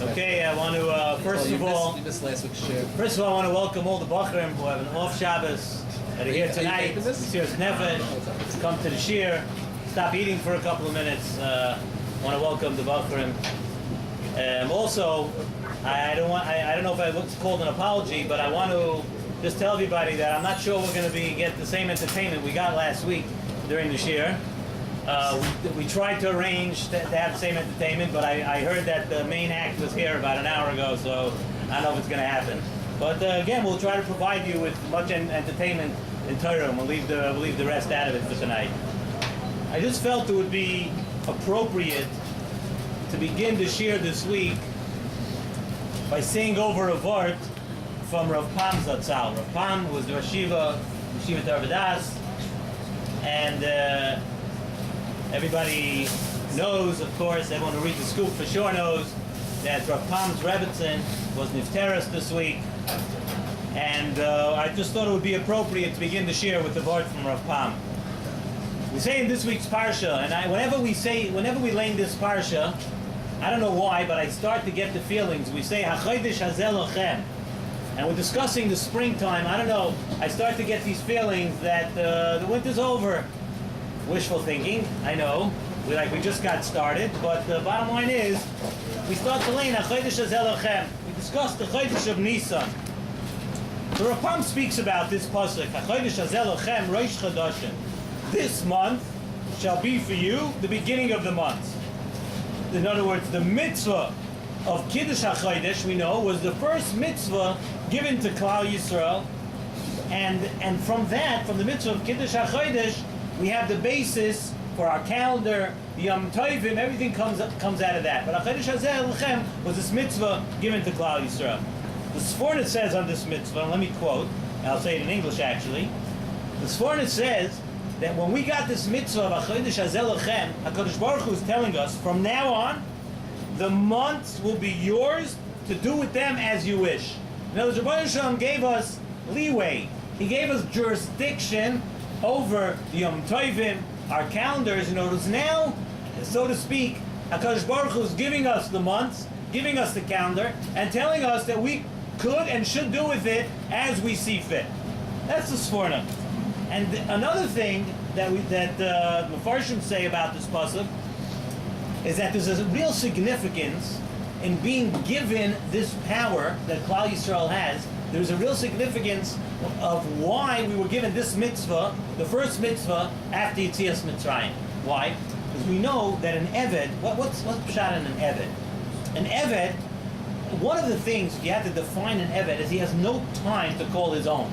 Okay, I want to first of all, you missed last week's shiur. I want to welcome all the Bachrim who have an off Shabbos that are here tonight. Mesiras Nefesh, come to the shiur, stop eating for a couple of minutes. Want to welcome the Bachrim. Also, I don't know if it's called an apology, but I want to just tell everybody that I'm not sure we're going to get the same entertainment we got last week during the shiur. We tried to arrange to have the same entertainment, but I heard that the main act was here about an hour ago, so I don't know if it's going to happen. But again, we'll try to provide you with much entertainment in Torah, and we'll leave the rest out of it for tonight. I just felt it would be appropriate to begin the shiur this week by saying over a vart from Rav Pam Zatzal. Rav Pam was the Yeshiva Tarvadas, and everybody knows, of course, everyone who reads the scoop for sure knows that Rav Pam's Rebbetzin was Nifteris this week, and I just thought it would be appropriate to begin the shiur with the vart from Rav Pam. We say in this week's parsha, and whenever we lay in this parsha, I don't know why, but I start to get the feelings. We say HaChodesh Hazeh Lochem, and we're discussing the springtime. I don't know. I start to get these feelings that the winter's over. Wishful thinking, I know. We just got started, but the bottom line is, we start to lay in HaChodesh Hazeh Lochem. We discussed the Chodesh of Nisan. The Rav Pam speaks about this pasuk, HaChodesh Hazeh Lochem Rosh Chodashim. This month shall be for you the beginning of the months. In other words, the mitzvah of Kiddush HaChodesh, we know, was the first mitzvah given to Klal Yisrael, and from the mitzvah of Kiddush HaChodesh, we have the basis for our calendar, the Yom Tovim, everything comes out of that. But HaChodesh Hazeh Lochem was this mitzvah given to Klal Yisrael. The Sforno says on this mitzvah, and let me quote, and I'll say it in English actually, the Sforno says that when we got this mitzvah of HaChodesh Hazeh Lochem, HaKadosh Baruch Hu is telling us, from now on, the months will be yours to do with them as you wish. In other words, Rebbeinu Shalom gave us leeway. He gave us jurisdiction over the Yom Tovim, our calendars. In other words, now, so to speak, HaKadosh Baruch Hu is giving us the months, giving us the calendar, and telling us that we could and should do with it as we see fit. That's the Sforno. And another thing that the Mefarshim say about this pasuk is that there's a real significance in being given this power that Klal Yisrael has. There's a real significance of why we were given this mitzvah, the first mitzvah after Yetzias Mitzrayim. Why? Because we know that an Eved, what's pshat in an Eved? An Eved, one of the things you have to define an Eved is he has no time to call his own.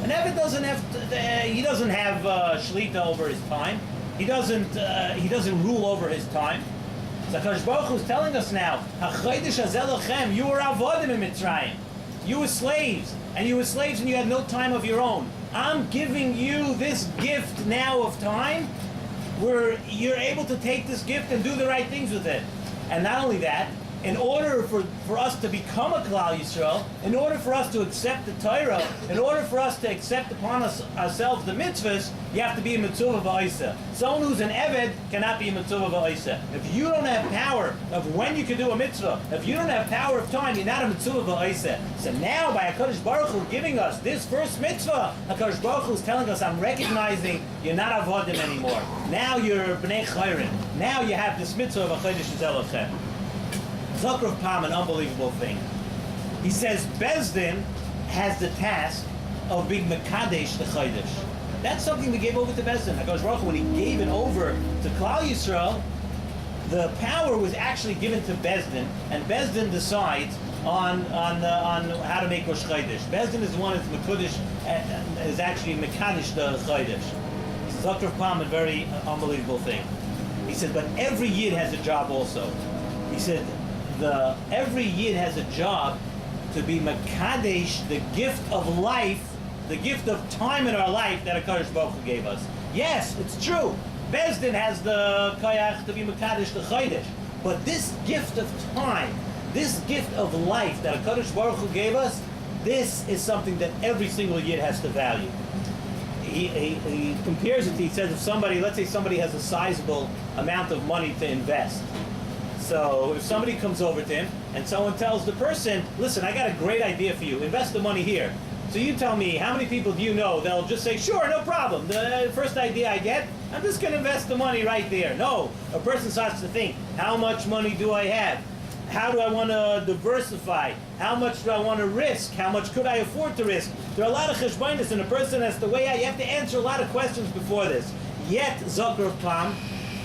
An Eved doesn't have shlita over his time. He doesn't rule over his time. So HaKadosh Baruch Hu is telling us now, HaChodesh Hazeh Lochem, you were avodim in Mitzrayim. You were slaves, and you had no time of your own. I'm giving you this gift now of time, where you're able to take this gift and do the right things with it. And not only that, in order for us to become a Klal Yisrael, in order for us to accept the Torah, in order for us to accept upon ourselves the mitzvahs, you have to be a mitzvah v'oiseh. Someone who's an Eved cannot be a mitzvah v'oiseh. If you don't have power of when you can do a mitzvah, if you don't have power of time, you're not a mitzvah v'oiseh. So now, by HaKadosh Baruch Hu giving us this first mitzvah, HaKadosh Baruch Hu is telling us, I'm recognizing you're not avodim anymore. Now you're bnei chayrin. Now you have this mitzvah of HaChodesh Hazeh Lochem. Zucker of Pam, an unbelievable thing. He says Bezdin has the task of being Mekadesh the Chodesh. That's something we gave over to Bezdin. HaKadosh Baruch Hu, when he gave it over to Klal Yisrael, the power was actually given to Bezdin, and Bezdin decides on how to make Rosh Chodesh. Bezdin is the one that's Mekadesh, is actually Mekadesh the Chodesh. Zucker of Pam, a very unbelievable thing. He said, but every Yid has a job also. He said, every Yid has a job to be Mekadesh, the gift of life, the gift of time in our life that HaKadosh Baruch Hu gave us. Yes, it's true. Bezdin has the koyach to be Mekadesh the Chodesh. But this gift of time, this gift of life that HaKadosh Baruch Hu gave us, this is something that every single Yid has to value. He compares it to, he says, if somebody, let's say somebody has a sizable amount of money to invest. So if somebody comes over to him and someone tells the person, listen, I got a great idea for you. Invest the money here. So you tell me, how many people do you know that'll just say, sure, no problem. The first idea I get, I'm just going to invest the money right there. No, a person starts to think, how much money do I have? How do I want to diversify? How much do I want to risk? How much could I afford to risk? There are a lot of cheshbonis, and a person has to weigh out. You have to answer a lot of questions before this. Yet, Zakr of Pam,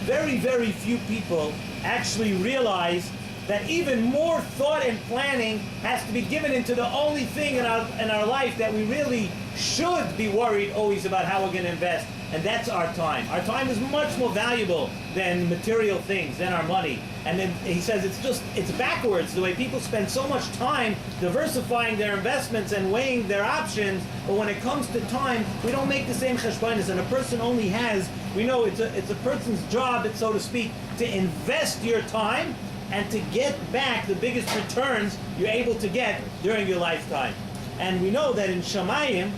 very, very few people actually realize that even more thought and planning has to be given into the only thing in our life that we really should be worried always about how we're going to invest, and that's our time. Our time is much more valuable than material things, than our money. And then he says it's backwards, the way people spend so much time diversifying their investments and weighing their options, but when it comes to time, we don't make the same cheshbonis, and a person only has, we know it's a person's job, so to speak, to invest your time and to get back the biggest returns you're able to get during your lifetime. And we know that in Shamayim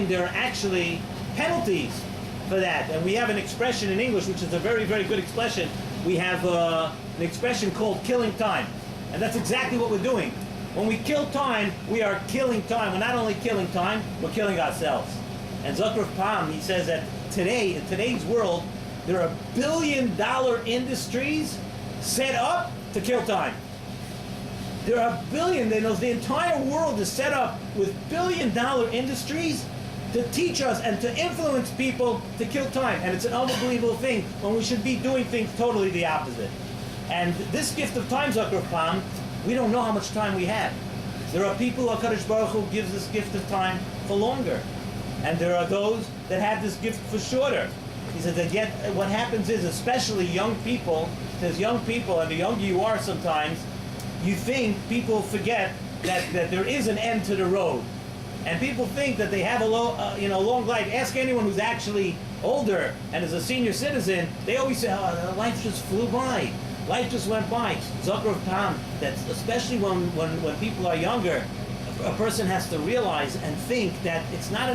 there are actually penalties for that. And we have an expression in English, which is a very, very good expression. We have an expression called killing time. And that's exactly what we're doing. When we kill time, we are killing time. We're not only killing time, we're killing ourselves. And Zakr Pam, he says that today, in today's world, there are billion-dollar industries set up to kill time. There are the entire world is set up with billion-dollar industries to teach us and to influence people to kill time. And it's an unbelievable thing when we should be doing things totally the opposite. And this gift of time, Zakr Pam, we don't know how much time we have. There are people, HaKadosh Baruch Hu gives this gift of time for longer. And there are those that have this gift for shorter. He said that yet what happens is, especially young people, there's young people, and the younger you are sometimes, you think people forget that there is an end to the road. And people think that they have a long life. Ask anyone who's actually older and is a senior citizen, they always say, oh, life just flew by. Life just went by. Zakr of Pam, that especially when people are younger, a person has to realize and think that it's not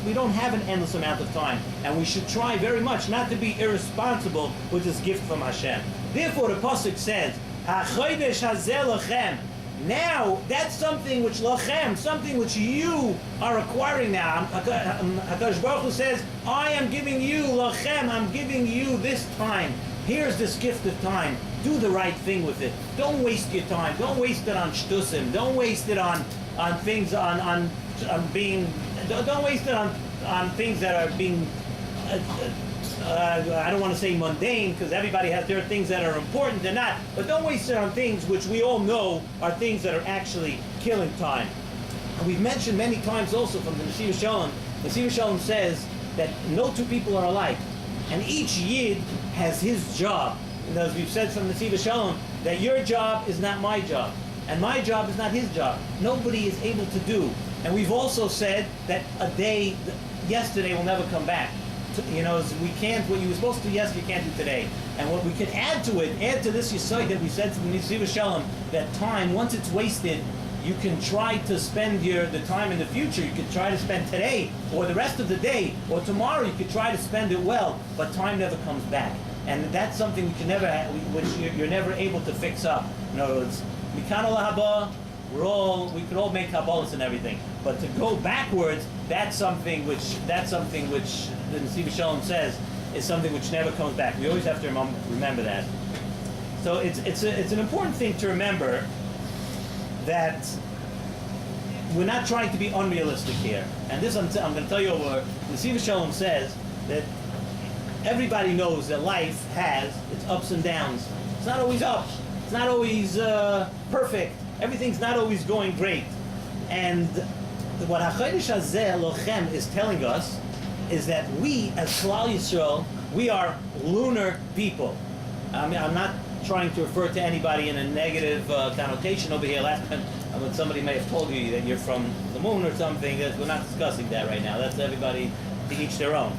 we don't have an endless amount of time. And we should try very much not to be irresponsible with this gift from Hashem. Therefore, the Pasuk says, HaChodesh hazeh lachem. Now, that's something which lachem, something which you are acquiring now. HaKadosh Baruch Hu says, I am giving you lachem, I'm giving you this time. Here's this gift of time. Do the right thing with it. Don't waste your time. Don't waste it on shtusim. Don't waste it on things on being. Don't waste it on things that are being. I don't want to say mundane, because everybody has their things that are important. They're not. But don't waste it on things which we all know are things that are actually killing time. And we've mentioned many times also from the Nesiv Shalom. Nesiv Shalom says that no two people are alike, and each yid has his job. And as we've said from Nesiv Shalom, that your job is not my job, and my job is not his job. Nobody is able to do. And we've also said that a day, yesterday, will never come back. We can't, what you were supposed to do yesterday, you can't do today. And what we can add to this yesod that we said to the Nesiv Shalom, that time, once it's wasted, you can try to spend the time in the future. You could try to spend today, or the rest of the day, or tomorrow. You could try to spend it well, but time never comes back. And that's something you can never, which you're never able to fix up. In other words, Mikan haba, we could all make kabbalas and everything, but to go backwards, that's something which the Nesiv Shalom says is something which never comes back. We always have to remember that. So it's an important thing to remember that we're not trying to be unrealistic here. And this I'm going to tell you over. Nesiv Shalom says that everybody knows that life has its ups and downs. It's not always up. It's not always perfect. Everything's not always going great. And what HaChodesh hazeh lochem is telling us is that we, as Klal Yisrael, we are lunar people. I mean, I'm not trying to refer to anybody in a negative connotation over here. Last time, when somebody may have told you that you're from the moon or something, we're not discussing that right now. That's everybody to each their own.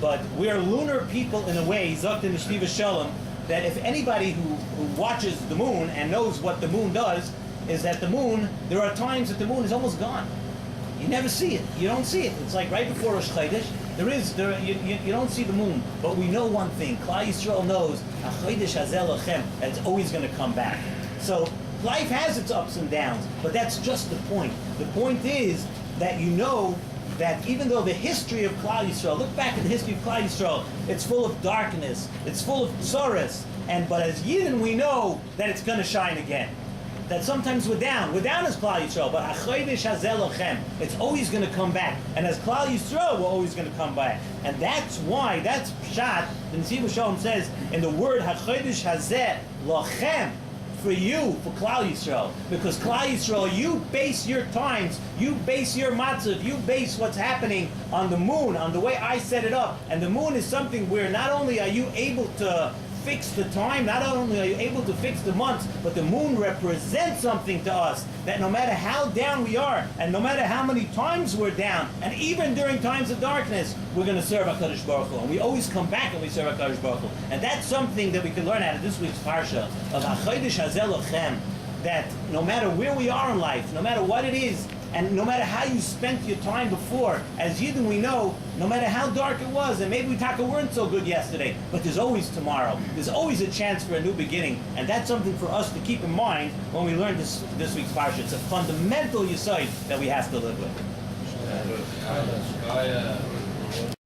But we are lunar people in a way, Zok in the Nesiv Shalom, that if anybody who watches the moon and knows what the moon does, is that the moon, there are times that the moon is almost gone. You never see it. You don't see it. It's like right before Rosh Chodesh, You don't see the moon, but we know one thing. Klal Yisrael knows that it's always going to come back. So life has its ups and downs, but that's just the point. The point is that you know that even though the history of Klal Yisrael, look back at the history of Klal Yisrael, it's full of darkness, it's full of tzoros, but as Yidden we know that it's going to shine again. That sometimes we're down as Klal Yisrael, but Hachodesh Hazeh Lochem, it's always going to come back. And as Klal Yisrael, we're always going to come back. And that's why, that's Pshat, the Nesiv Shalom says in the word Hachodesh Hazeh Lochem, for you, for Klal Yisrael. Because Klal Yisrael, you base your times, you base your matzav, you base what's happening on the moon, on the way I set it up. And the moon is something where not only are you able to fix the time, not only are you able to fix the months, but the moon represents something to us, that no matter how down we are, and no matter how many times we're down, and even during times of darkness, we're going to serve HaKadosh Baruch Hu. And we always come back and we serve HaKadosh Baruch Hu. And that's something that we can learn out of this week's Parsha, of HaChodesh Hazeh Lochem, that no matter where we are in life, no matter what it is, and no matter how you spent your time before, as Yidden we know, no matter how dark it was, and maybe we weren't so good yesterday, but there's always tomorrow. There's always a chance for a new beginning, and that's something for us to keep in mind when we learn this week's parsha. It's a fundamental yesod that we have to live with.